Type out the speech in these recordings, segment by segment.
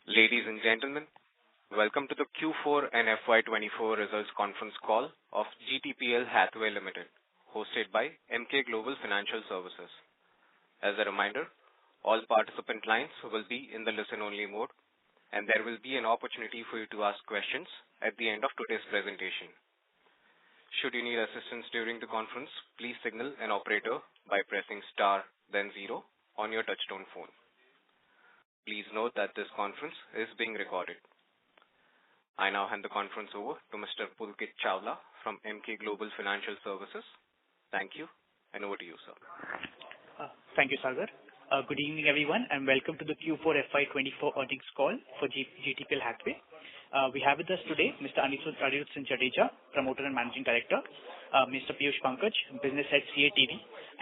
Ladies and gentlemen, welcome to the Q4 and FY24 results conference call of GTPL Hathway Limited, hosted by Emkay Global Financial Services. As a reminder, all participant lines will be in the listen-only mode, and there will be an opportunity for you to ask questions at the end of today's presentation. Should you need assistance during the conference, please signal an operator by pressing star then 0 on your touchtone phone. Please note that this conference is being recorded. I now hand the conference over to Mr. Pulkit Chawla from Emkay Global Financial Services. Thank you, and over to you, sir. Thank you, Sagar. Good evening, everyone, and welcome to the Q4 FY24 earnings call for GTPL Hathway. We have with us today Mr. Anirudh Jadeja, Promoter and Managing Director, Mr. Piyush Pankaj, Business Head CATV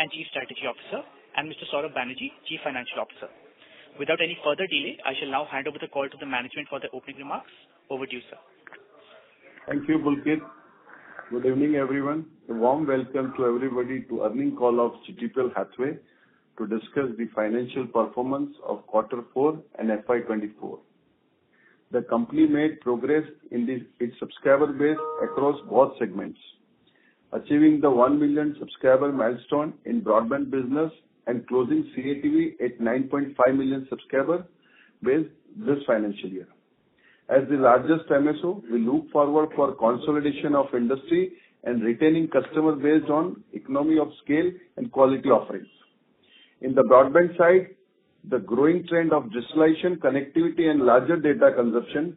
and Chief Strategy Officer, and Mr. Saurabh Banerjee, Chief Financial Officer. Without any further delay, I shall now hand over the call to the management for the opening remarks. Over to you, sir. Thank you, Pulkit. Good evening, everyone. A warm welcome to everybody to earnings call of GTPL Hathway to discuss the financial performance of Q4 and FY24. The company made progress in its subscriber base across both segments, achieving the 1 million subscriber milestone in broadband business and closing CATV at 9.5 million subscriber base this financial year. As the largest MSO, we look forward for consolidation of industry and retaining customer based on economy of scale and quality offerings. In the broadband side, the growing trend of digitalization, connectivity and larger data consumption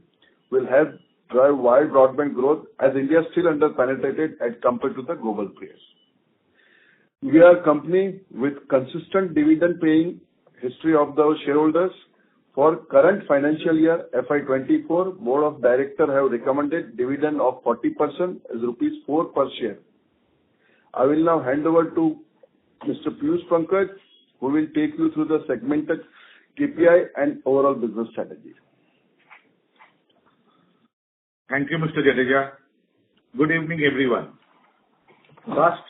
will help drive wide broadband growth as India is still under-penetrated as compared to the global players. We are a company with consistent dividend paying history of those shareholders. For current financial year FY24, Board of Directors have recommended dividend of 40% as rupees 4 per share. I will now hand over to Mr. Piyush Pankaj, who will take you through the segmented KPI and overall business strategy. Thank you, Mr. Jadeja. Good evening, everyone. First,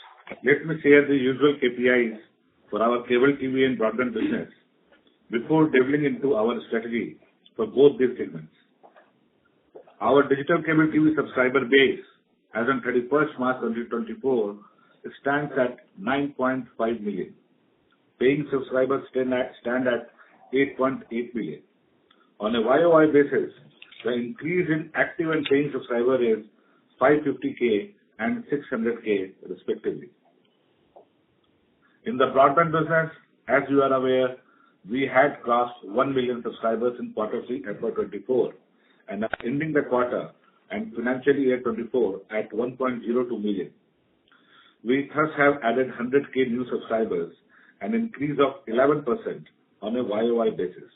let me share the usual KPIs for our cable TV and broadband business before delving into our strategy for both these segments. Our digital cable TV subscriber base as on 31st March 2024 stands at 9.5 million. Paying subscribers stand at 8.8 million. On a YOY basis, the increase in active and paying subscriber is 550K and 600K respectively. In the broadband business, as you are aware, we had crossed 1 million subscribers in Q3 FY24 and are ending the quarter and financial year 24 at 1.02 million. We thus have added 100K new subscribers, an increase of 11% on a YOY basis.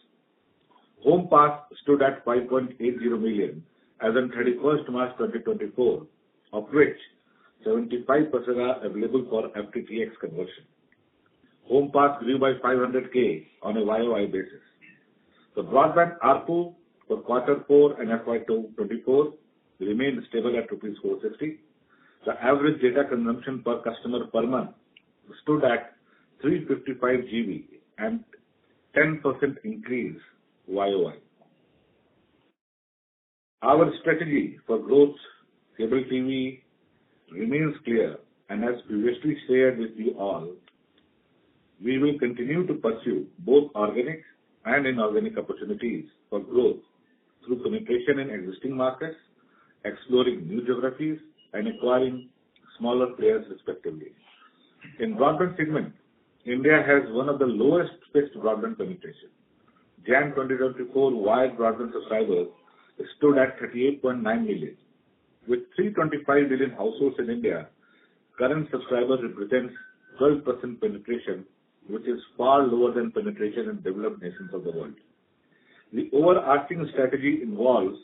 Home pass stood at 5.80 million as on 31st March 2024, of which 75% are available for FTTX conversion. Home pass grew by 500K on a YOY basis. The broadband ARPU for Q4 and FY24 remained stable at Rs 460. The average data consumption per customer per month stood at 355 GB and 10% increase YOY. Our strategy for growth cable TV remains clear, and as previously shared with you all, we will continue to pursue both organic and inorganic opportunities for growth through penetration in existing markets, exploring new geographies, and acquiring smaller players respectively. In broadband segment, India has one of the lowest fixed broadband penetration. Jan 2024 wired broadband subscribers stood at 38.9 million. With 325 million households in India, current subscribers represents 12% penetration, which is far lower than penetration in developed nations of the world. The overarching strategy involves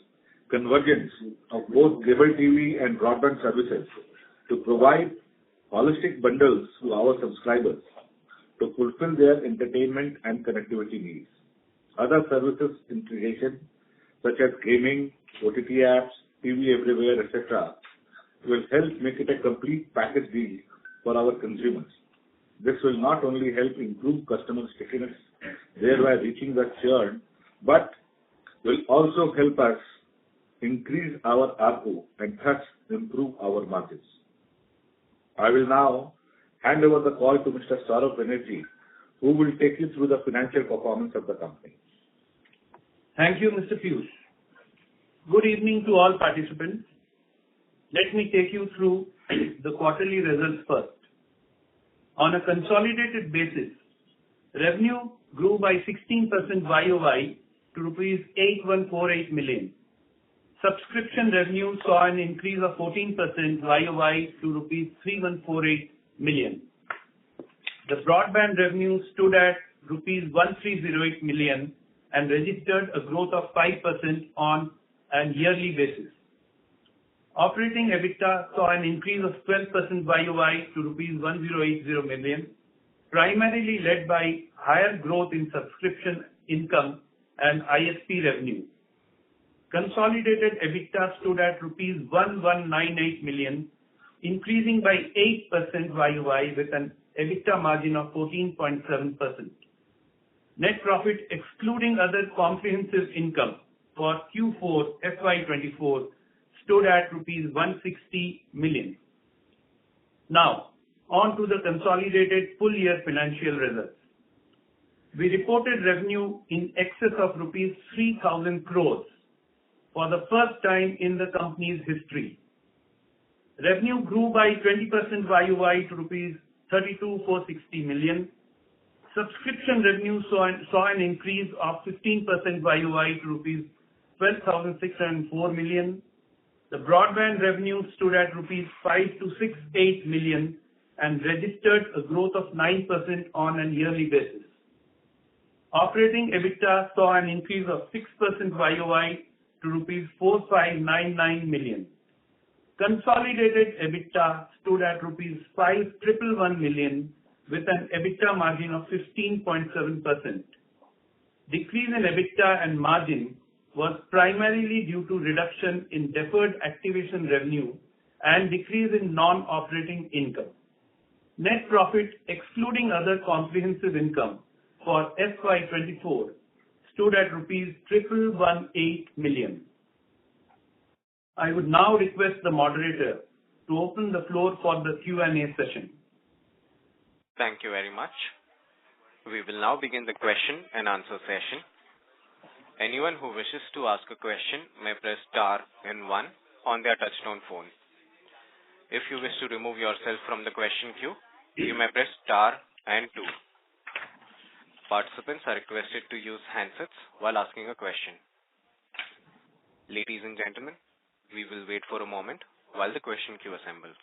convergence of both cable TV and broadband services to provide holistic bundles to our subscribers to fulfill their entertainment and connectivity needs. Other services integration such as gaming, OTT apps, TV everywhere, etc. will help make it a complete package deal for our consumers. This will not only help improve customer stickiness, thereby reaching the churn, but will also help us increase our ARPU and thus improve our margins. I will now hand over the call to Mr. Saurabh Banerjee, who will take you through the financial performance of the company. Thank you, Mr. Piyush. Good evening to all participants. Let me take you through the quarterly results first. On a consolidated basis, revenue grew by 16% YOY to rupees 8148 million. Subscription revenue saw an increase of 14% YOY to rupees 3148 million. The broadband revenue stood at rupees 1308 million and registered a growth of 5% on a yearly basis. Operating EBITDA saw an increase of 12% YOY to rupees 1080 million, primarily led by higher growth in subscription income and ISP revenue. Consolidated EBITDA stood at rupees 1198 million, increasing by 8% YOY with an EBITDA margin of 14.7%. Net profit excluding other comprehensive income for Q4 FY24 stood at rupees 160 million. Now, on to the consolidated full year financial results. We reported revenue in excess of rupees 3,000 crores for the first time in the company's history. Revenue grew by 20% YOY to rupees 32,460 million. Subscription revenue saw an increase of 15% YOY to rupees 12,604 million. The broadband revenue stood at rupees 5268 million and registered a growth of 9% on a yearly basis. Operating EBITDA saw an increase of 6% YOY to rupees 4599 million. Consolidated EBITDA stood at rupees 5111 million with an EBITDA margin of 15.7%. Decrease in EBITDA and margin was primarily due to reduction in deferred activation revenue and decrease in non-operating income. Net profit excluding other comprehensive income for FY24 stood at rupees 1118 million. I would now request the moderator to open the floor for the Q&A session. Thank you very much. We will now begin the question and answer session. Anyone who wishes to ask a question may press star and 1 on their touchtone phone. If you wish to remove yourself from the question queue, you may press star and 2. Participants are requested to use handsets while asking a question. Ladies and gentlemen, we will wait for a moment while the question queue assembles.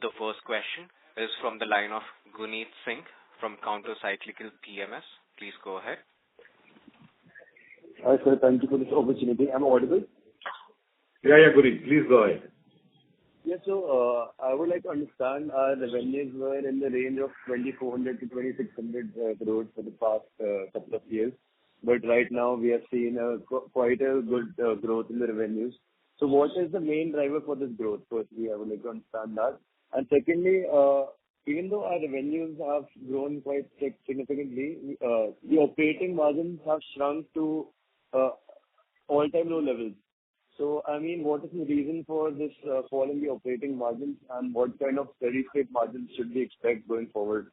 The first question is from the line of Guneet Singh from Counter-Cyclical PMS. Please go ahead. Hi, sir. Thank you for this opportunity. Am I audible? Yeah, Guneet. Please go ahead. Yes, so I would like to understand our revenues were in the range of 2,400 to 2,600 crores for the past couple of years. But right now we have seen quite a good growth in the revenues. So what is the main driver for this growth? Firstly, I would like to understand that. And secondly, even though our revenues have grown quite significantly, the operating margins have shrunk to all-time low levels. So, I mean, what is the reason for this fall in the operating margins and what kind of steady-state margins should we expect going forward?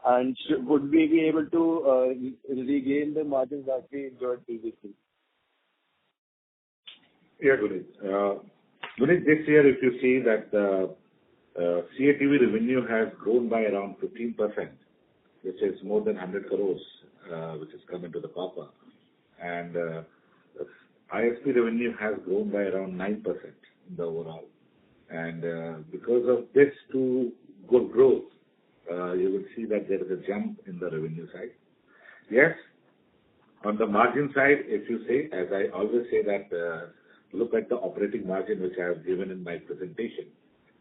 And would we be able to regain the margins that we enjoyed previously? Yeah, Guneet. Guneet, this year if you see that CATV revenue has grown by around 15%, which is more than 100 crores, which has come into the copper. And ISP revenue has grown by around 9% in the overall. And because of this two good growth, you will see that there is a jump in the revenue side. Yes, on the margin side, if you say, as I always say that look at the operating margin which I have given in my presentation,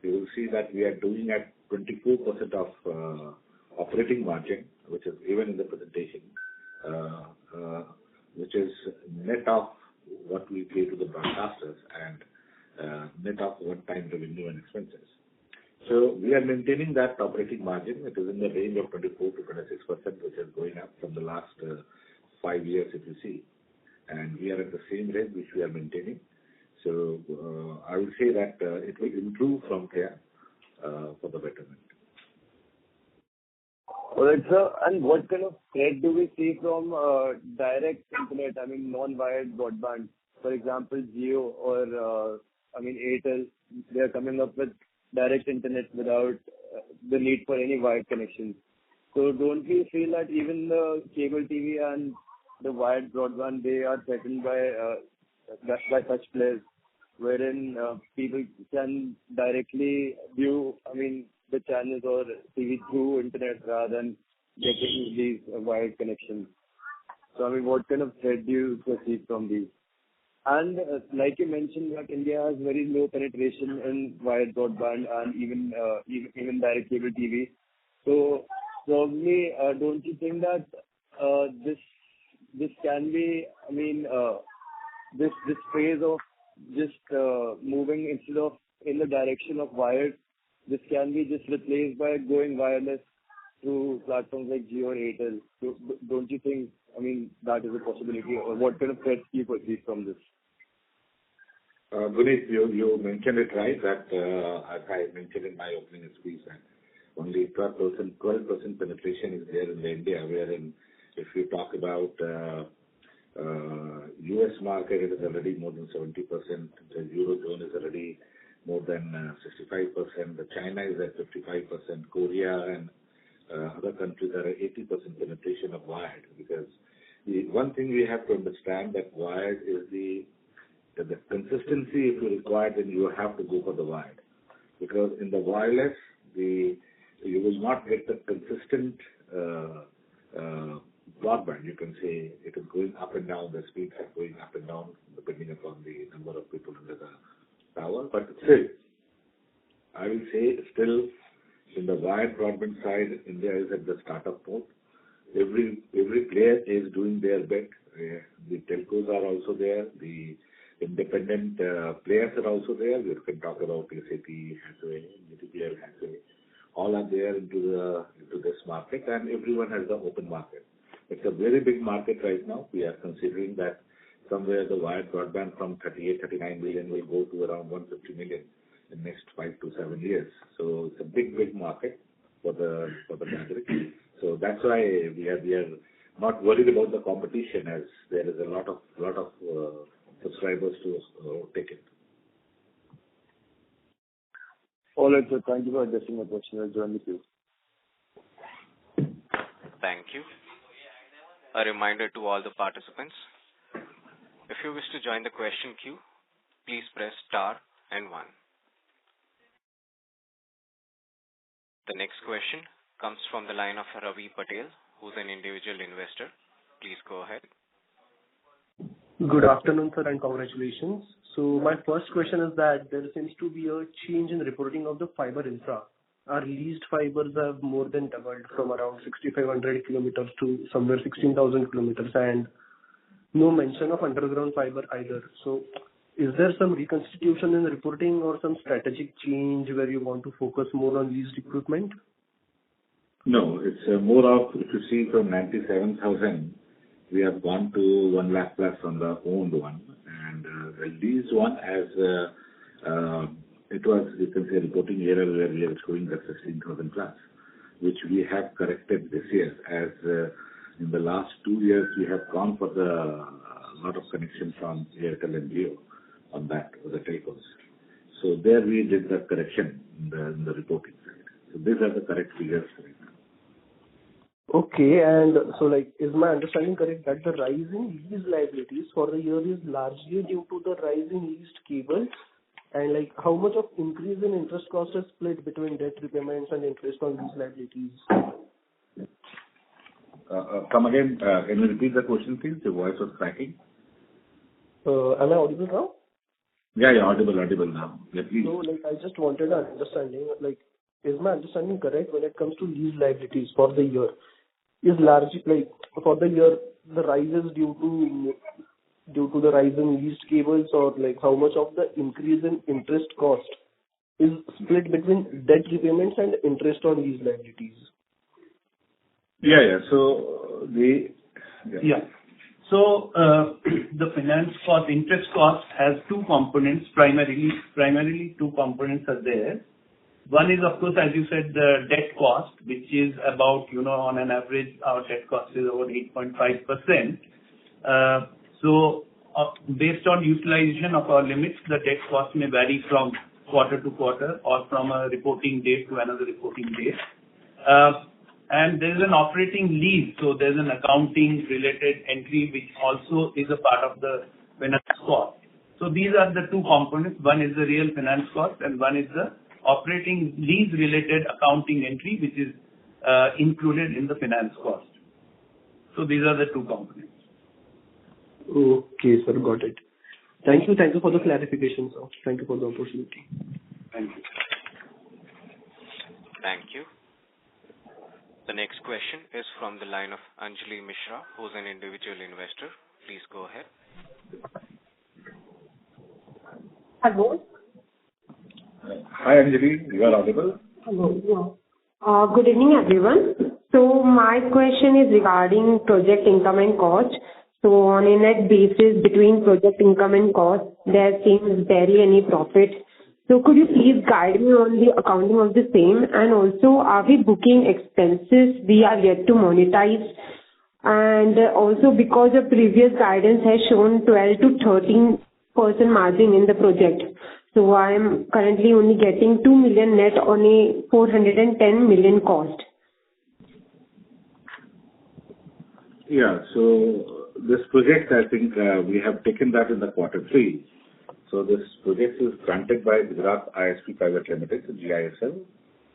you will see that we are doing at 24% of operating margin, which is given in the presentation. which is net of what we pay to the broadcasters and net of one-time revenue and expenses. So we are maintaining that operating margin. It is in the range of 24 to 26%, which is going up from the last 5 years, if you see. And we are at the same rate which we are maintaining. So I would say that it will improve from here for the betterment. All right, sir. And what kind of threat do we see from direct internet, I mean, non-wired broadband? For example, Jio or, Airtel, they are coming up with direct internet without the need for any wired connection. So don't we feel that even the cable TV and the wired broadband, they are threatened by such players, wherein people can directly view, the channels or TV through internet rather than getting these wired connections? So, what kind of threat do you perceive from these? And like you mentioned, that India has very low penetration in wired broadband and even direct cable TV. So probably, don't you think that this can be, this phase of just moving instead of in the direction of wired, this can be just replaced by going wireless through platforms like Jio or Airtel. So don't you think, that is a possibility, or what kind of threats do you perceive from this? Guneet, you mentioned it right, that as I mentioned in my opening speech, that only 12% penetration is there in India, wherein if you talk about US market, it is already more than 70%, the Eurozone is already more than 65%, the China is at 55%, Korea and other countries are at 80% penetration of wired, because the one thing we have to understand that wired is the consistency. If you require, then you have to go for the wired, because in the wireless, you will not get the consistent broadband. You can say it is going up and down, the speeds are going up and down depending upon the number of people under the tower. But still, I will say still in the wired broadband side, India is at the startup mode. Every player is doing their bit. The telcos are also there. The independent players are also there. We can talk about SAP, Hathway, GTPL, Hathway. All are there into this market, and everyone has the open market. It's a very big market right now. We are considering that somewhere the wired broadband from 38-39 million will go to around 150 million in next 5 to 7 years. So it's a big market for the gathering. So that's why we are not worried about the competition, as there is a lot of subscribers to take it. All right, sir. Thank you for addressing my question. I'll join with you. Thank you. A reminder to all the participants, if you wish to join the question queue, please press star and 1. The next question comes from the line of Ravi Patel, who's an individual investor. Please go ahead. Good afternoon, sir, and congratulations. So my first question is that there seems to be a change in reporting of the fiber infra. Our leased fibers have more than doubled from around 6,500 kilometers to somewhere 16,000 kilometers, and no mention of underground fiber either. So is there some reconstitution in reporting or some strategic change where you want to focus more on leased equipment? No, it's more of, if you see from 97,000, we have gone to 1 lakh plus on the owned one, and the leased one as it was, you can say, reporting error where we are showing that 16,000 plus, which we have corrected this year, as in the last 2 years we have gone for the lot of connections from Airtel and Jio on that, with the telcos. So there we did the correction in the reporting side. So these are the correct figures right now. Okay, and so is my understanding correct that the rise in lease liabilities for the year is largely due to the rise in leased cables? And how much of increase in interest cost is split between debt repayments and interest on these liabilities? Come again, can you repeat the question, please? Your voice was cracking. Am I audible now? Yeah, audible now. Yeah, please. So, I just wanted an understanding, is my understanding correct when it comes to lease liabilities for the year? Is largely, for the year, the rise is due to the rise in leased cables, or like how much of the increase in interest cost is split between debt repayments and interest on lease liabilities? Yeah. So the finance cost, interest cost has two components, primarily two components are there. One is, of course, as you said, the debt cost, which is about, on an average, our debt cost is about 8.5%. Based on utilization of our limits, the debt cost may vary from quarter to quarter or from a reporting date to another reporting date. And there is an operating lease, so there's an accounting related entry which also is a part of the finance cost. So these are the two components. One is the real finance cost and one is the operating lease related accounting entry which is included in the finance cost. So these are the two components. Okay, sir, got it. Thank you for the clarification, sir. Thank you for the opportunity. Thank you. Thank you. The next question is from the line of Anjali Mishra, who's an individual investor. Please go ahead. Hello. Hi Anjali, you are audible. Hello. Yeah. Good evening, everyone. So my question is regarding project income and cost. So on a net basis between project income and cost, there seems barely any profit. So could you please guide me on the accounting of the same? And also, are we booking expenses we are yet to monetize? And also, because the previous guidance has shown 12 to 13% margin in the project. So I am currently only getting 2 million net on a 410 million cost. Yeah. So this project, I think we have taken that in the quarter 3. So this project is granted by Gujarat ISP Private Limited, GISL,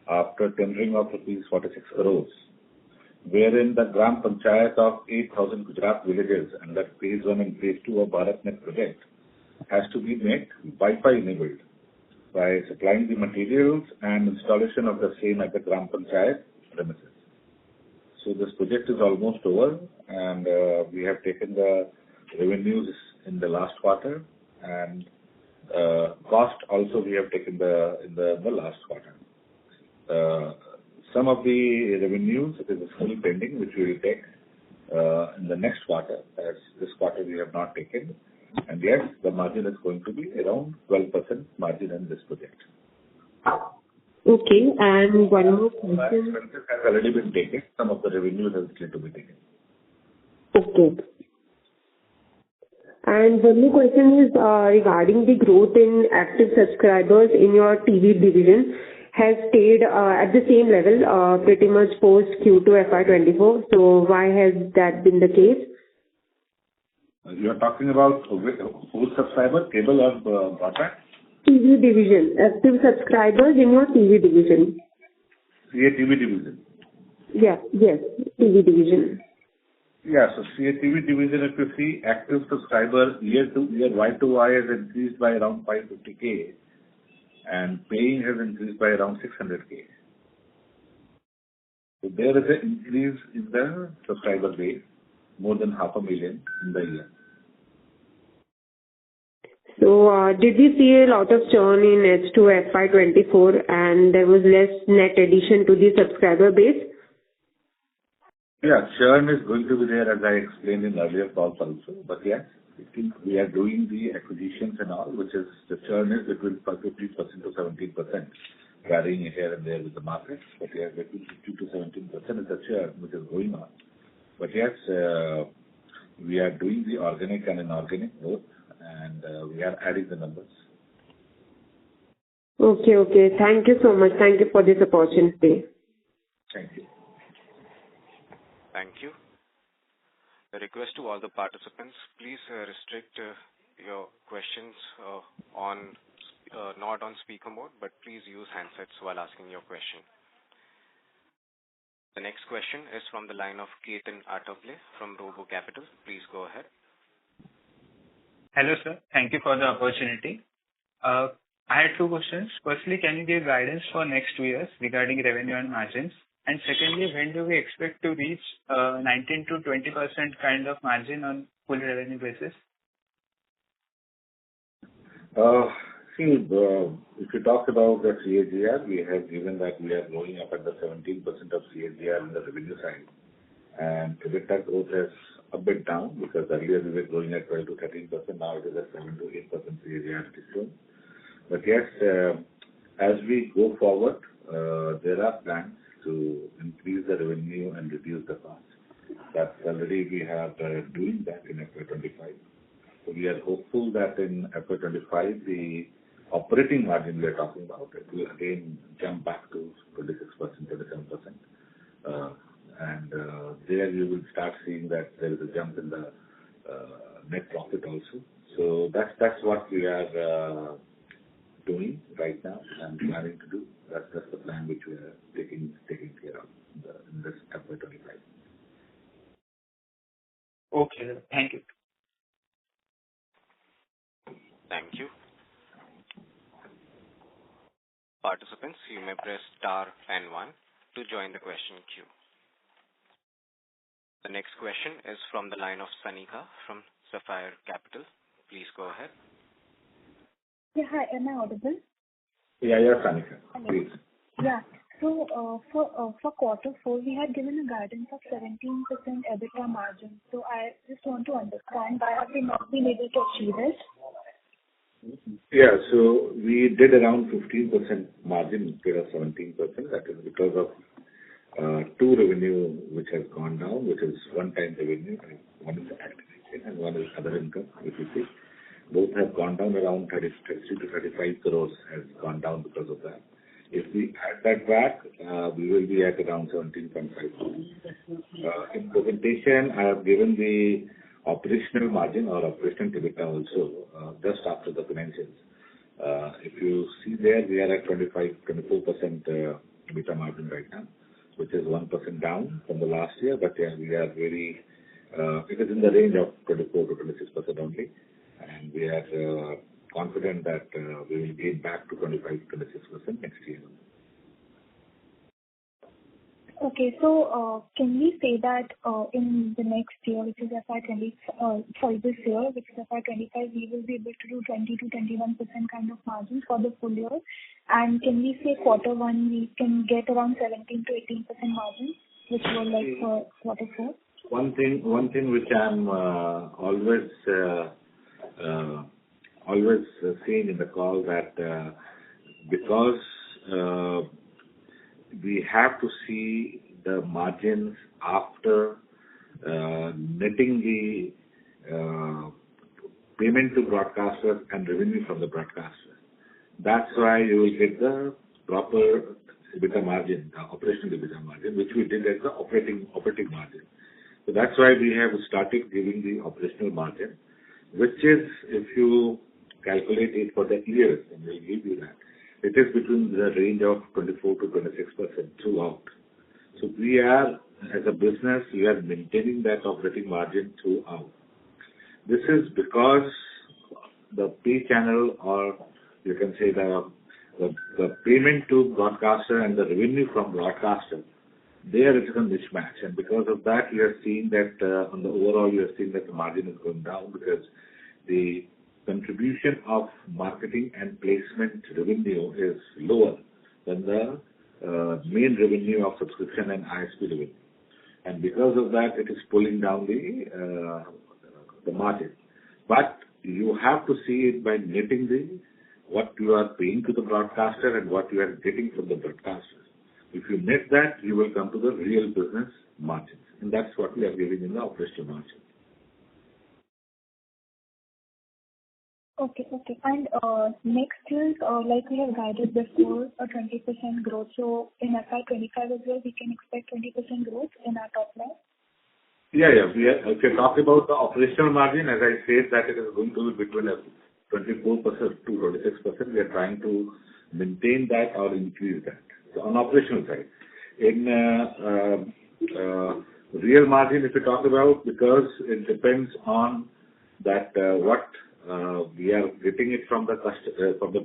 after tendering of rupees 46 crores, wherein the Gram Panchayat of 8,000 Gujarat villages under phase 1 and phase 2 of BharatNet project has to be made Wi-Fi enabled by supplying the materials and installation of the same at the Gram Panchayat premises. So this project is almost over, and we have taken the revenues in the last quarter, and cost also we have taken in the last quarter. Some of the revenues is still pending, which we will take in the next quarter, as this quarter we have not taken. And yes, the margin is going to be around 12% margin in this project. Okay, and one more question. Expenses have already been taken. Some of the revenues have still to be taken. Okay. And one more question is regarding the growth in active subscribers in your TV division has stayed at the same level pretty much post Q2 FY24. So why has that been the case? You are talking about whose subscriber, cable or broadband? TV division, active subscribers in your TV division. CATV division. Yes, TV division. Yeah, so CATV division, if you see, active subscribers year to year, Y to Y has increased by around 550K, and paying has increased by around 600K. So there is an increase in the subscriber base, more than 500,000 in the year. So did we see a lot of churn in H2 FY24 and there was less net addition to the subscriber base? Yeah, churn is going to be there, as I explained in earlier calls also. But yes, I think we are doing the acquisitions and all, which is the churn is between 15% to 17%, varying here and there with the market. But yes, between 15 to 17% is the churn which is going on. But yes, we are doing the organic and inorganic both, and we are adding the numbers. Okay. Thank you so much. Thank you for this opportunity. Thank you. Thank you. A request to all the participants, please restrict your questions not on speaker mode, but please use handsets while asking your question. The next question is from the line of Ketan Hathway from Robo Capital. Please go ahead. Hello, sir. Thank you for the opportunity. I had two questions. Firstly, can you give guidance for next 2 years regarding revenue and margins? And secondly, when do we expect to reach 19 to 20% kind of margin on full revenue basis? If you talk about the CAGR, we have given that we are growing up at the 17% of CAGR in the revenue side. And EBITDA growth is a bit down because earlier we were growing at 12 to 13%, now it is at 7 to 8% CAGR it is shown. But yes, as we go forward, there are plans to increase the revenue and reduce the cost. That's already we are doing that in FY25. So we are hopeful that in FY25, the operating margin we are talking about, it will again jump back to 26%, 27%. And there you will start seeing that there is a jump in the net profit also. So that's what we are doing right now and planning to do. That's the plan which we are taking care of in this FY25. Okay, thank you. Thank you. Participants, you may press star and 1 to join the question queue. The next question is from the line of Sanika from Sapphire Capital. Please go ahead. Yeah, hi. Am I audible? Yeah, Sanika. Please. Yeah. So for quarter 4, we had given a guidance of 17% EBITDA margin. So I just want to understand why have we not been able to achieve it? Yeah, so we did around 15% margin instead of 17%. That is because of two revenue which has gone down, which is one-time revenue. One is activation and one is other income, which you see. Both have gone down around 30 to 35 crores has gone down because of that. If we add that back, we will be at around 17.5%. In presentation, I have given the operational margin or operational EBITDA also just after the financials. If you see there, we are at 24% EBITDA margin right now, which is 1% down from the last year. But yeah, we are very, it is in the range of 24 to 26% only. And we are confident that we will get back to 25 to 26% next year. Okay, so can we say that in the next year, which is this year, which is FY25, we will be able to do 20 to 21% kind of margin for the full year? And can we say quarter 1 we can get around 17 to 18% margin, which were like for quarter 4? One thing which I'm always saying in the call that because we have to see the margins after netting the payment to broadcasters and revenue from the broadcasters. That's why you will get the proper EBITDA margin, the operational EBITDA margin, which we did as the operating margin. So that's why we have started giving the operational margin, which is, if you calculate it for the years, and we'll give you that, it is between the range of 24 to 26% throughout. So we are, as a business, we are maintaining that operating margin throughout. This is because the pay channel, or you can say the payment to broadcaster and the revenue from broadcaster, there it is a mismatch. And because of that, we are seeing that on the overall, we are seeing that the margin is going down because the contribution of marketing and placement revenue is lower than the main revenue of subscription and ISP revenue. And because of that, it is pulling down the margin. But you have to see it by netting what you are paying to the broadcaster and what you are getting from the broadcasters. If you net that, you will come to the real business margins. And that's what we are giving in the operational margin. Okay. And next year, like we have guided before, a 20% growth. So in FY25 as well, we can expect 20% growth in our top line? Yeah. If you talk about the operational margin, as I said, that it is going to be between 24% to 26%. We are trying to maintain that or increase that. So on operational side. In real margin, if you talk about, because it depends on that what we are getting it from the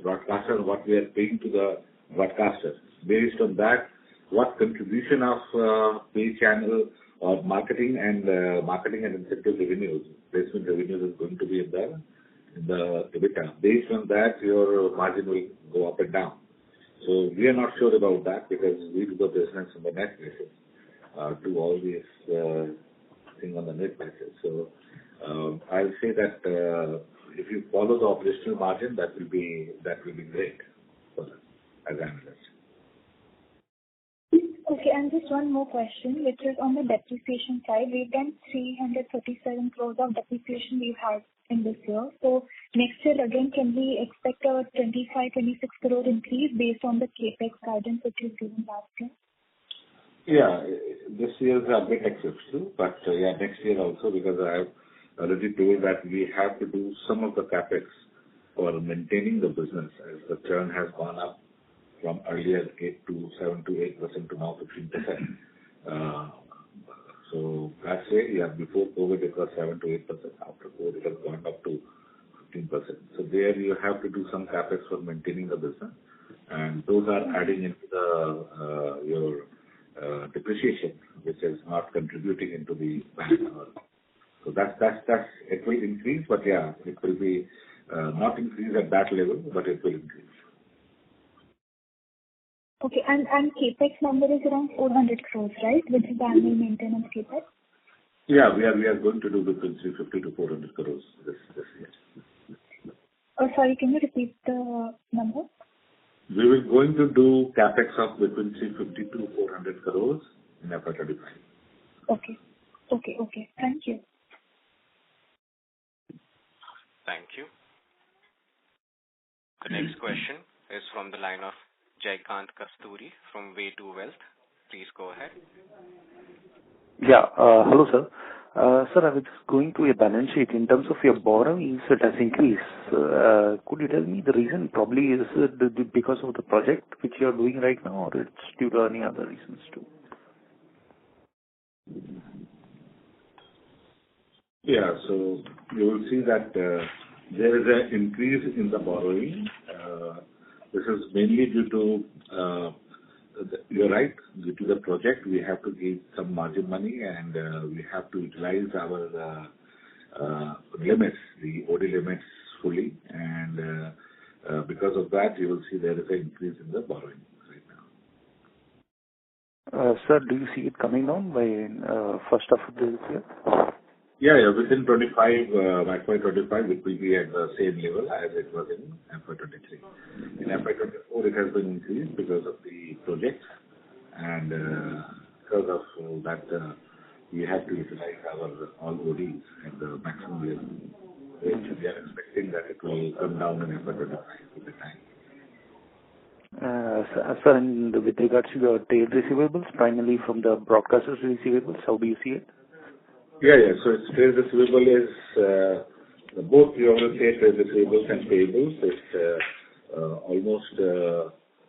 broadcaster and what we are paying to the broadcaster. Based on that, what contribution of pay channel or marketing and incentive revenues, placement revenues is going to be in the EBITDA. Based on that, your margin will go up and down. So we are not sure about that because we do the business on the net basis, do all these things on the net basis. So I'll say that if you follow the operational margin, that will be great for us as analysts. Okay, and just one more question, which is on the depreciation side. We've done 337 crores of depreciation we've had in this year. So next year again, can we expect a 25-26 crore increase based on the capex guidance that you've given last year? Yeah, this year is a bit exceptional, but next year also, because I have already told that we have to do some of the capex for maintaining the business as the churn has gone up from earlier 7 to 8% to now 15%. So that's why, before COVID it was 7 to 8%. After COVID it has gone up to 15%. So there you have to do some capex for maintaining the business, and those are adding into your depreciation, which is not contributing into the bank. So that's it will increase, but it will be not increase at that level, but it will increase. Okay, and capex number is around 400 crores, right? Which is the annual maintenance capex? Yeah, we are going to do between 350 to 400 crores this year. Oh, sorry, can you repeat the number? We were going to do capex of between 350 to 400 crores in FY25. Okay. Thank you. Thank you. The next question is from the line of Jaykant Kasturi from Way to Wealth. Please go ahead. Yeah. Hello, sir. Sir, I was going to your balance sheet. In terms of your borrowings, it has increased. Could you tell me the reason? Probably is it because of the project which you are doing right now, or it's due to any other reasons too? Yeah, so you will see that there is an increase in the borrowing. This is mainly due to, you're right, due to the project, we have to give some margin money and we have to utilize our limits, the OD limits fully. And because of that, you will see there is an increase in the borrowing right now. Sir, do you see it coming down by first half of this year? Yeah, within FY25, it will be at the same level as it was in FY23. In FY24, it has been increased because of the projects, and because of that, we have to utilize our all ODs at the maximum level. We are expecting that it will come down in FY25 with the time. Sir, and with regards to your trade receivables, primarily from the broadcasters' receivables, how do you see it? Yeah. So its trade receivable is both your trade receivables and payables. It's almost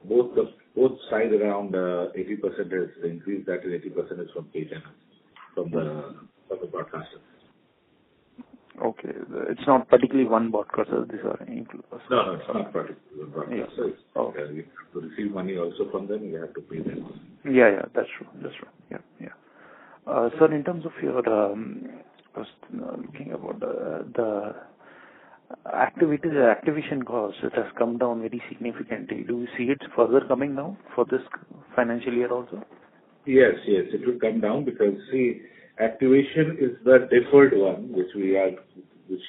both sides around 80% is the increase. That is 80% is from pay channels, from the broadcasters. Okay, it's not particularly one broadcaster. These are included. No, it's not particularly one broadcaster. Yeah. Okay. You have to receive money also from them. You have to pay them. Yeah, that's true. Yeah. Sir, in terms of your looking about the activation cost, it has come down very significantly. Do you see it further coming down for this financial year also? Yes, it will come down because see, activation is the deferred one, which it's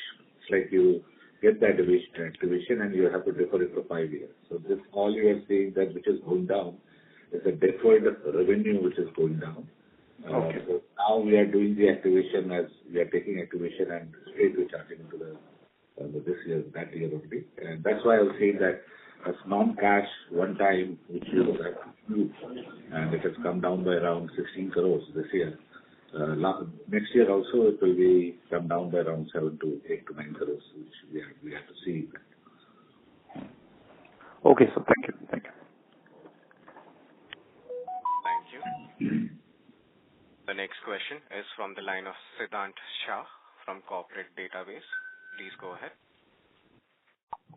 like you get the activation and you have to defer it for 5 years. So this all you are saying that which is going down is a deferred revenue which is going down. Okay. So now we are doing the activation as we are taking activation and straight charging into this year, that year only. And that's why I was saying that as non-cash one time, which you have to use, and it has come down by around 16 crores this year. Next year also it will be come down by around 7 to 8 to 9 crores, which we have to see. Okay, so thank you. Thank you. The next question is from the line of Siddhant Shah from Corporate Database. Please go ahead.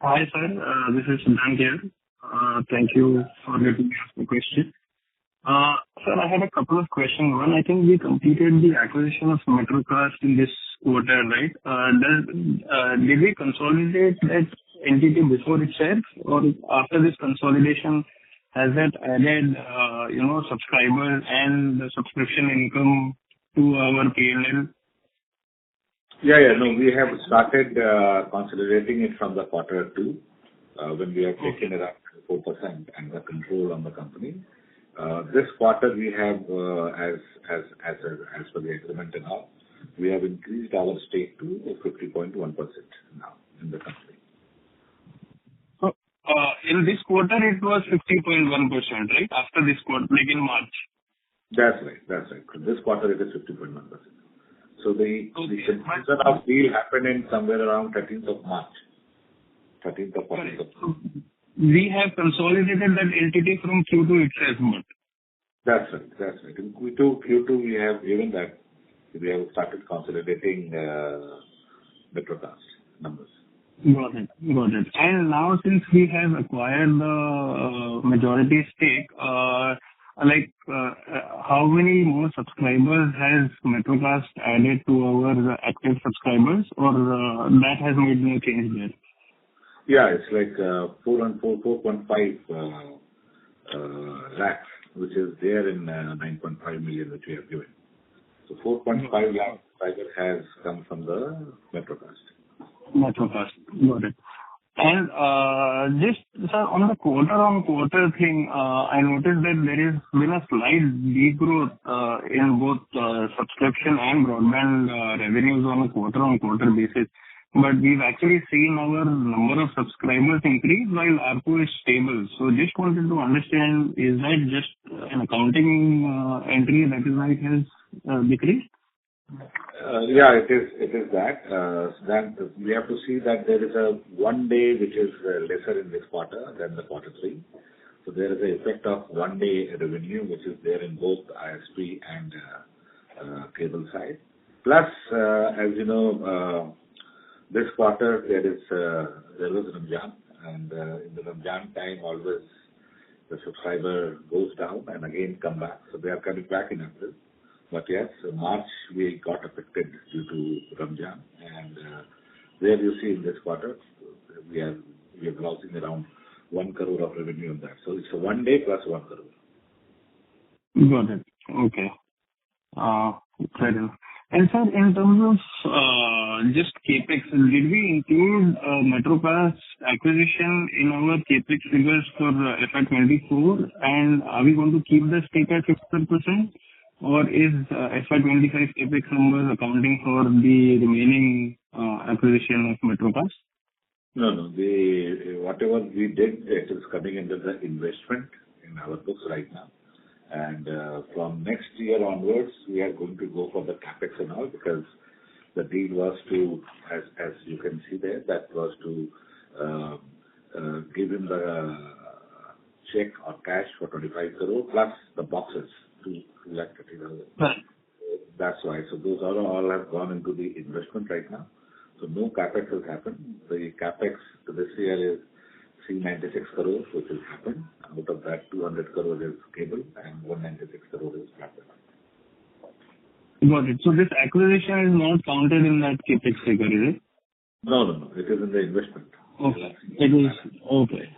Hi, sir. This is Siddhant here. Thank you for letting me ask the question. Sir, I had a couple of questions. One, I think we completed the acquisition of Metrocast in this quarter, right? Did we consolidate that entity before itself, or after this consolidation, has that added, subscribers and the subscription income to our P&L? No, we have started consolidating it from the quarter two, when we have taken it up to 4% and the control on the company. This quarter we have, as per the agreement and all, we have increased our stake to 50.1% now in the company. So, in this quarter it was 50.1%, right? After this quarter, like in March. That's right. This quarter it is 50.1%. So the conclusion of deal happened in somewhere around 13th of March. 13th or 14th of March. We have consolidated that entity from Q2 itself. That's right. In Q2 we have given that we have started consolidating Metrocast numbers. Got it. And now since we have acquired the majority stake, how many more subscribers has Metrocast added to our active subscribers, or that has made no change there? Yeah, it's like 4.5 lakhs, which is there in 9.5 million which we have given. So 4.5 lakh subscribers has come from the Metrocast. Got it. And just, sir, on the quarter-on-quarter thing, I noticed that there has been a slight degrowth in both subscription and broadband revenues on a quarter-on-quarter basis. But we've actually seen our number of subscribers increase while ARPU is stable. So just wanted to understand, is that just an accounting entry that is why it has decreased? It is that. Then we have to see that there is a one day which is lesser in this quarter than the quarter three. So there is an effect of one day revenue which is there in both ISP and cable side. Plus, as you know, this quarter there was Ramzan, and in the Ramzan time always the subscriber goes down and again come back. So they are coming back in April. But yes, March we got affected due to Ramzan, and there you see in this quarter we are losing around 1 crore of revenue on that. So it's a one day plus 1 crore. Got it. Okay. Fair enough. And sir, in terms of just capex, did we include Metrocast acquisition in our capex figures for FY24? And are we going to keep the stake at 50%? Or is FY25 capex numbers accounting for the remaining acquisition of Metrocast? No. Whatever we did, it is coming under the investment in our books right now. And from next year onwards, we are going to go for the capex and all, because the deal was to, as you can see there, that was to give him the check or cash for 25 crore plus the boxes, 230,000. Right. That's why. So those all have gone into the investment right now. So no capex has happened. The capex this year is 396 crores, which has happened. Out of that, 200 crores is cable and 196 crores is broadband. Got it. So this acquisition is not counted in that capex figure, is it? No. It is in the investment. Okay. It is okay.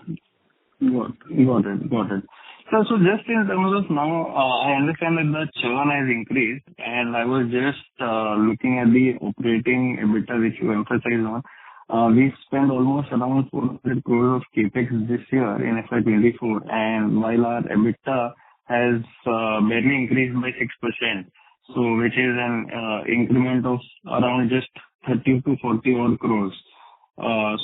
Got it. So just in terms of now, I understand that the churn has increased, and I was just looking at the operating EBITDA which you emphasized on. We spent almost around 400 crores of capex this year in FY24, and while our EBITDA has barely increased by 6%, so which is an increment of around just 30 to 40 odd crores.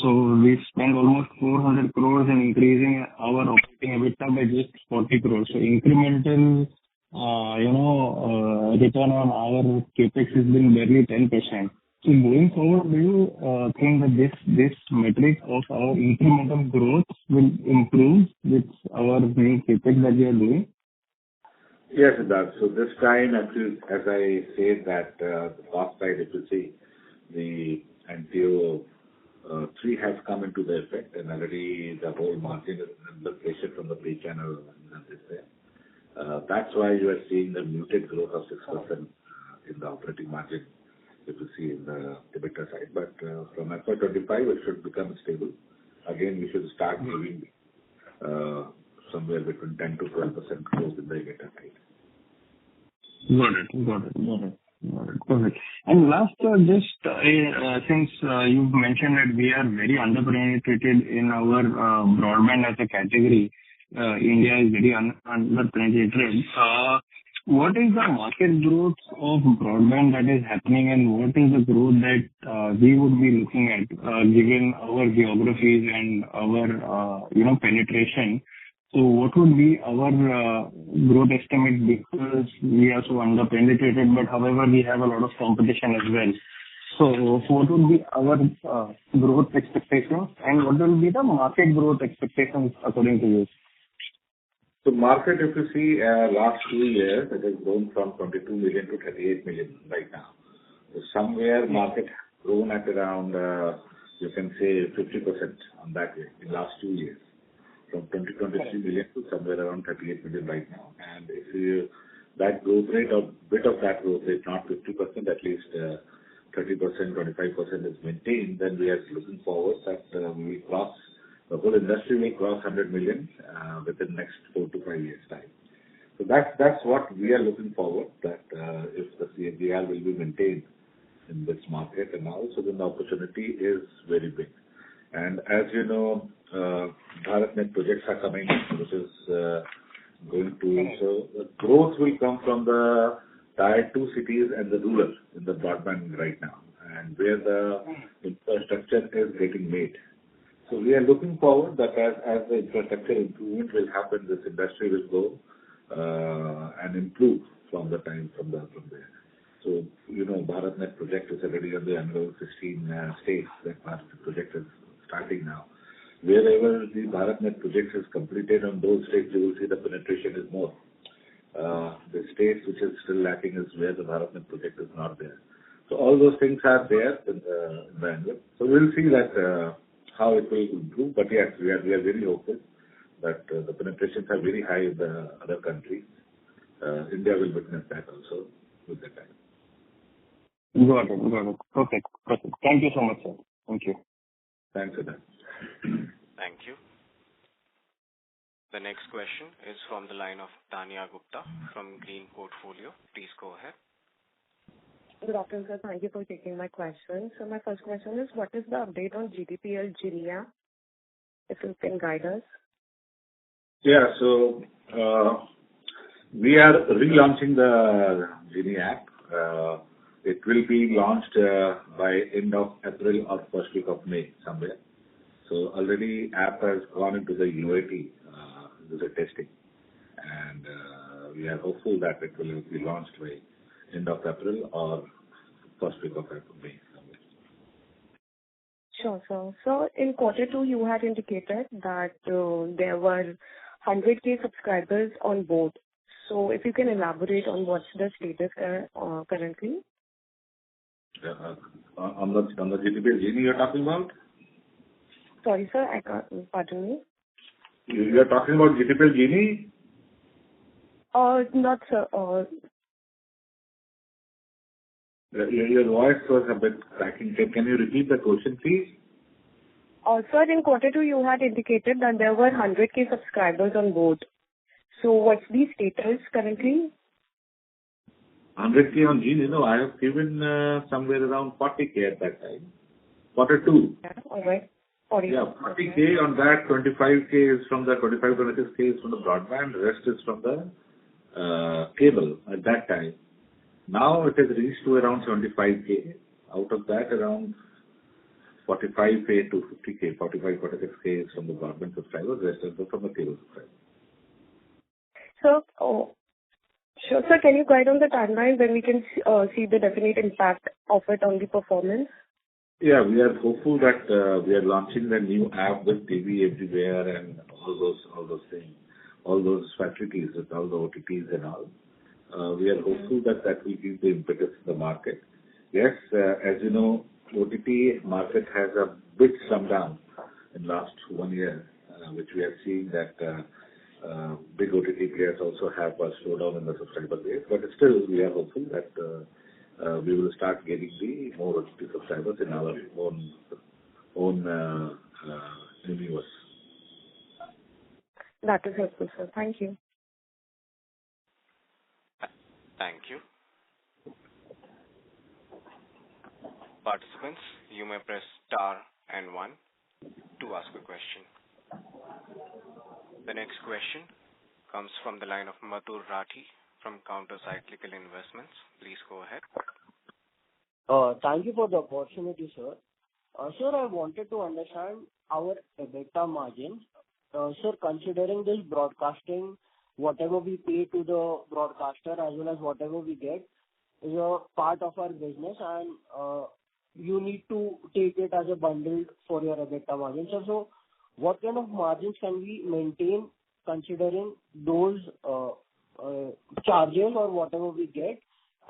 So we spent almost 400 crores in increasing our operating EBITDA by just 40 crores. So incremental, return on our capex has been barely 10%. So going forward, do you think that this metric of our incremental growth will improve with our new capex that we are doing? Yes, it does. So this time, actually, as I said that the cost side, if you see, the NTO 3 has come into the effect, and already the whole margin is under pressure from the pay channel and this there. That's why you are seeing the muted growth of 6% in the operating margin, if you see in the EBITDA side. But from FY25, it should become stable. Again, we should start giving somewhere between 10 to 12% growth in the EBITDA side. Got it. Perfect. And last, since you've mentioned that we are very underpenetrated in our broadband as a category, India is very underpenetrated. What is the market growth of broadband that is happening, and what is the growth that we would be looking at, given our geographies and our penetration? So what would be our growth estimate, because we are so underpenetrated, but however, we have a lot of competition as well. So what would be our growth expectations, and what will be the market growth expectations according to you? So market, if you see, last 2 years, it has grown from 22 million to 38 million right now. So somewhere market has grown at around, you can say 50% on that way in last 2 years. From 23 million to somewhere around 38 million right now. And if you, that growth rate, or bit of that growth rate, not 50%, at least 30%, 25% is maintained, then we are looking forward that we will cross, the whole industry will cross 100 million within next 4 to 5 years time. So that's what we are looking forward, that if the CAGR will be maintained in this market and also then the opportunity is very big. And as you know, BharatNet projects are coming, which is going to, so the growth will come from the tier 2 cities and the rural in the broadband right now, and where the infrastructure is getting made. So we are looking forward that as the infrastructure improvement will happen, this industry will go and improve from there. So, BharatNet project is already on the annual 16 states that BharatNet project is starting now. Wherever the BharatNet project is completed on those states, you will see the penetration is more. The states which is still lacking is where the BharatNet project is not there. So all those things are there in the annual. So we'll see that how it will improve. But yes, we are very hopeful that the penetrations are very high in the other countries. India will witness that also with the time. Got it. Perfect. Thank you so much, sir. Thank you. Thanks for that. Thank you. The next question is from the line of Tanya Gupta from Green Portfolio. Please go ahead. Good afternoon, sir. Thank you for taking my question. So my first question is, what is the update on GTPL Genie app? If you can guide us. Yeah, so we are relaunching the Genie app. It will be launched by end of April or first week of May somewhere. So already app has gone into the UAT, user testing, and we are hopeful that it will be launched by end of April or first week of May somewhere. Sure, sir. So in Q2, you had indicated that there were 100K subscribers on board. So if you can elaborate on what's the status currently? On the GTPL Genie you're talking about? Sorry, sir, I can't, pardon me. You are talking about GTPL Genie? Not, sir. Your voice was a bit cracking. Can you repeat the question, please? Sir, in Q2, you had indicated that there were 100K subscribers on board. So what's the status currently? 100K on Genie? No, I have given somewhere around 40K at that time. Q2. Yeah, all right. 40. Yeah, 40K on that, 25K is from the 26K is from the broadband, the rest is from the cable at that time. Now it has reached to around 75K. Out of that, around 45K to 50K, 45, 46K is from the broadband subscribers, the rest is from the cable subscribers. So, sure, sir, can you guide on the timeline when we can see the definite impact of it on the performance? Yeah, we are hopeful that we are launching the new app with TV everywhere and all those things, all those facilities with all the OTTs and all. We are hopeful that will give the impetus to the market. Yes, as you know, OTT market has a bit slowed down in last 1 year, which we are seeing that big OTT players also have a slowdown in the subscriber base, but still we are hopeful that we will start getting the more OTT subscribers in our own universe. That is helpful, sir. Thank you. Thank you. Participants, you may press star and 1 to ask a question. The next question comes from the line of Madhur Rathi from Counter Cyclical Investments. Please go ahead. Thank you for the opportunity, sir. Sir, I wanted to understand our EBITDA margins. Sir, considering this broadcasting, whatever we pay to the broadcaster as well as whatever we get is a part of our business, and you need to take it as a bundle for your EBITDA margin. So what kind of margins can we maintain considering those charges or whatever we get,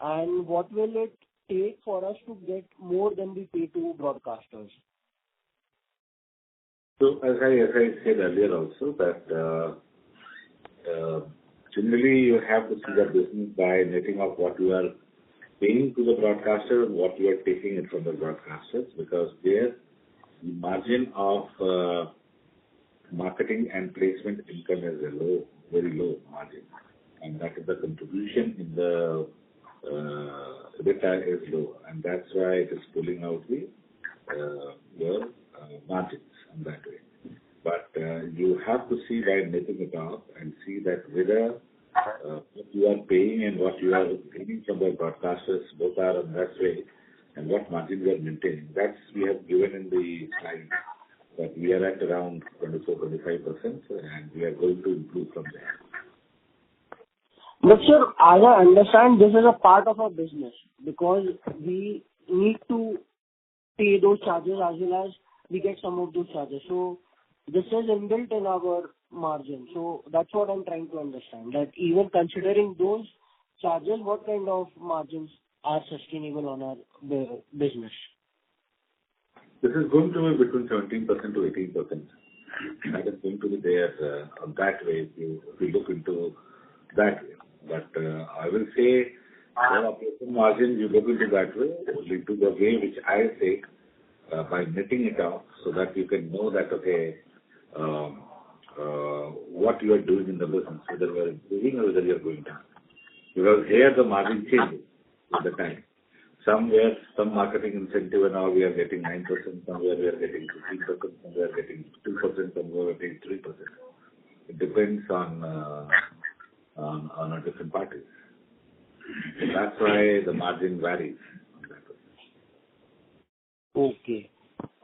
and what will it take for us to get more than we pay to broadcasters? So as I said earlier also that generally you have to see the business by netting off what you are paying to the broadcaster and what you are taking it from the broadcasters, because there the margin of marketing and placement income is very low margin, and that is the contribution in the EBITDA is low, and that's why it is pulling out your margins in that way. But you have to see by netting it off and see that whether what you are paying and what you are getting from the broadcasters both are in that way, and what margin we are maintaining. That's we have given in the slide that we are at around 24-25%, and we are going to improve from there. But sir, as I understand, this is a part of our business because we need to pay those charges as well as we get some of those charges. So this is inbuilt in our margin. So that's what I'm trying to understand, that even considering those charges, what kind of margins are sustainable on our business? This is going to be between 17% to 18%. That is going to be there that way if you look into that way. But I will say for operating margin, you look into that way, into the way which I say by netting it off so that you can know that, okay, what you are doing in the business, whether you are improving or whether you are going down. Because here the margin changes with the time. Somewhere, some marketing incentive and all we are getting 9%, somewhere we are getting 15%, somewhere we are getting 2%, somewhere we are getting 3%. It depends on a different parties. So that's why the margin varies. Okay.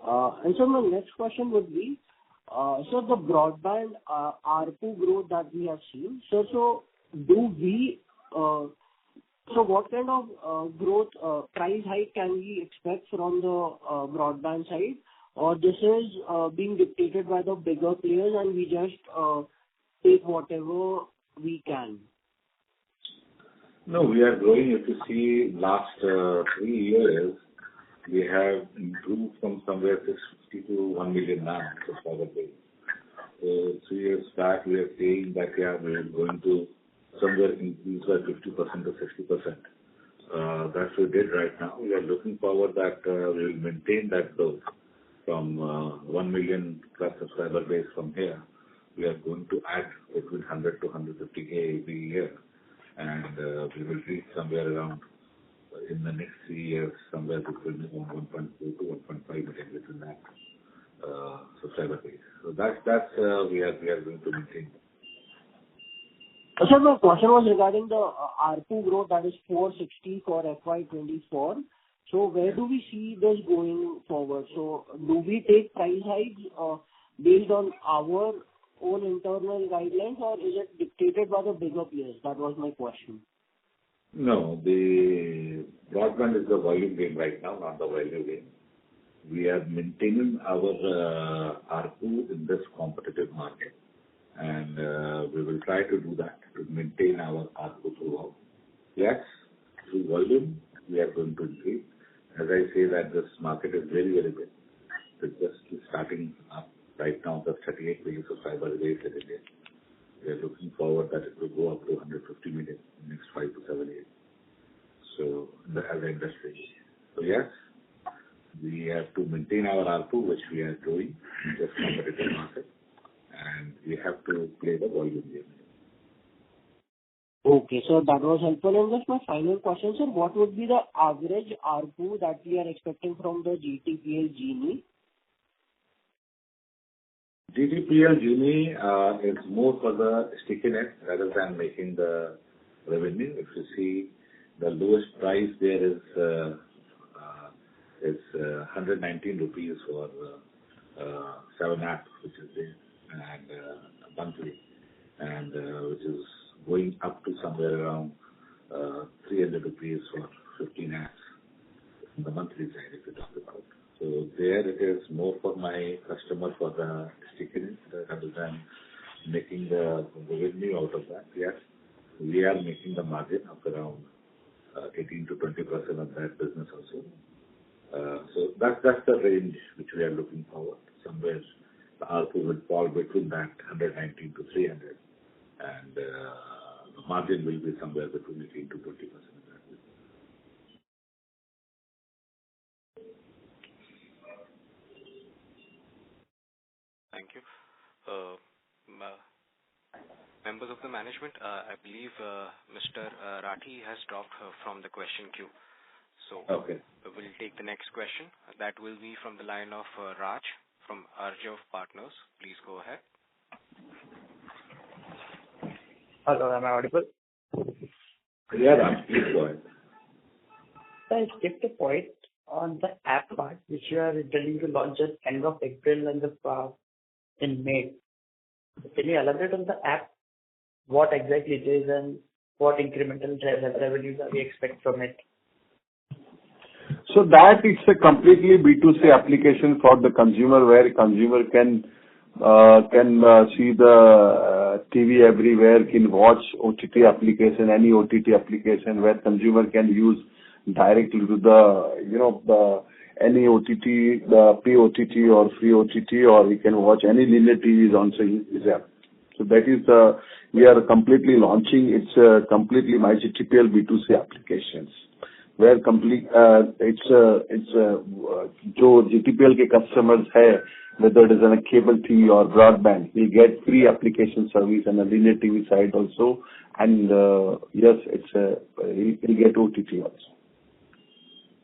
And so my next question would be, so the broadband ARPU growth that we have seen, so do we, so what kind of growth price hike can we expect from the broadband side, or this is being dictated by the bigger players and we just take whatever we can? No, we are growing. If you see last 3 years, we have improved from somewhere 650 to 1 million now subscriber base. So 3 years back, we are saying that we are going to somewhere increase by 50% to 60%. That's what we did right now. We are looking forward that we will maintain that growth from 1 million plus subscriber base from here. We are going to add between 100 to 150K every year, and we will reach somewhere around in the next 3 years, somewhere between 1.4 to 1.5 million within that subscriber base. So that's we are going to maintain. Sir, my question was regarding the ARPU growth, that is 460 for FY24. So where do we see this going forward? So do we take price hikes based on our own internal guidelines, or is it dictated by the bigger players? That was my question. No, the broadband is the volume game right now, not the value game. We are maintaining our ARPU in this competitive market, and we will try to do that, to maintain our ARPU throughout. Yes, through volume, we are going to increase. As I say that this market is very, very big. It's just starting up right now, the 38 million subscriber base in India. We are looking forward that it will go up to 150 million in the next 5 to 7 years. So, as an industry. So, yes, we have to maintain our ARPU, which we are doing in this competitive market, and we have to play the volume game. Okay, so that was helpful. And just my final question, sir, what would be the average ARPU that we are expecting from the GTPL Genie? GTPL Genie is more for the stickiness rather than making the revenue. If you see, the lowest price there is 119 rupees for 7 apps, which is there, and monthly, and which is going up to somewhere around 300 rupees for 15 apps on the monthly side, if you talk about. So there it is more for my customer for the stickiness rather than making the revenue out of that. Yes, we are making the margin of around 18 to 20% of that business also. So that's the range which we are looking forward. Somewhere the ARPU will fall between that 119 to 300, and the margin will be somewhere between 18 to 20% of that business. Thank you. Members of the management, I believe Mr. Rathi has dropped from the question queue. So okay. We'll take the next question. That will be from the line of Raj from Arjav Partners. Please go ahead. Hello, am I audible? Yeah, Raj, please go ahead. So I skipped a point on the app part, which you are intending to launch at end of April and in May. Can you elaborate on the app? What exactly it is and what incremental revenues are we expect from it? So that it's a completely B2C application for the consumer, where consumer can see the TV everywhere, can watch OTT application, any OTT application where consumer can use directly to the any OTT, the pre-OTT or free OTT, or you can watch any linear TVs on his app. So that is we are completely launching. It's completely my GTPL B2C applications, where it's जो GTPL के customers है, whether it is on a cable TV or broadband, he get free application service and a linear TV side also, and yes, he'll get OTT also.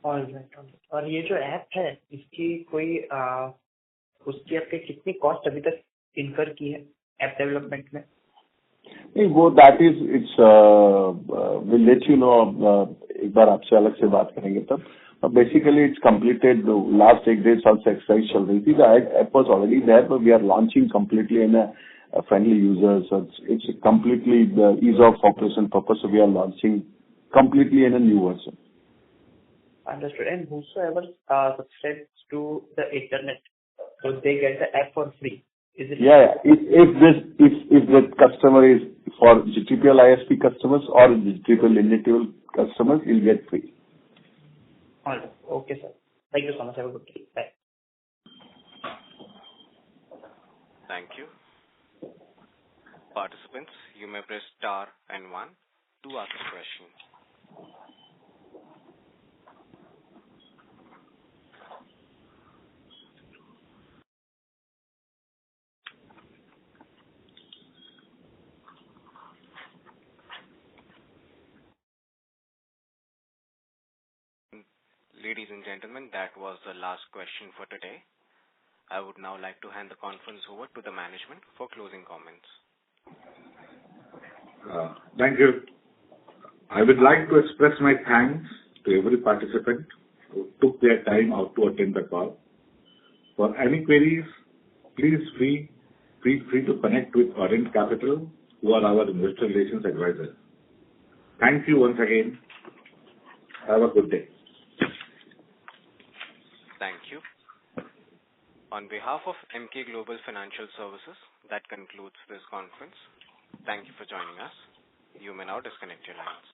All right. और ये जो app है, इसकी कोई उसकी आपके कितनी कॉस्ट अभी तक इनकर की है ऐप डेवलपमेंट में? नहीं, वो that is it's we'll let you know, एक बार आपसे अलग से बात करेंगे तब. Basically it's completed. Last 8 days also exercise चल रही थी. The app was already there, but we are launching completely in a friendly user. So it's completely the ease of operation purpose. So we are launching completely in a new version. Understood. And whosoever subscribes to the internet, so they get the app for free. Is it? Yeah. If the customer is for GTPL ISP customers or GTPL linear TV customers, he'll get free. All right. Okay, sir. Thank you so much. Have a good day. Bye. Thank you. Participants, you may press star and 1 to ask a question. Ladies and gentlemen, that was the last question for today. I would now like to hand the conference over to the management for closing comments. Thank you. I would like to express my thanks to every participant who took their time out to attend the call. For any queries, please feel free to connect with Orient Capital, who are our investor relations advisors. Thank you once again. Have a good day. Thank you. On behalf of Emkay Global Financial Services, that concludes this conference. Thank you for joining us. You may now disconnect your lines.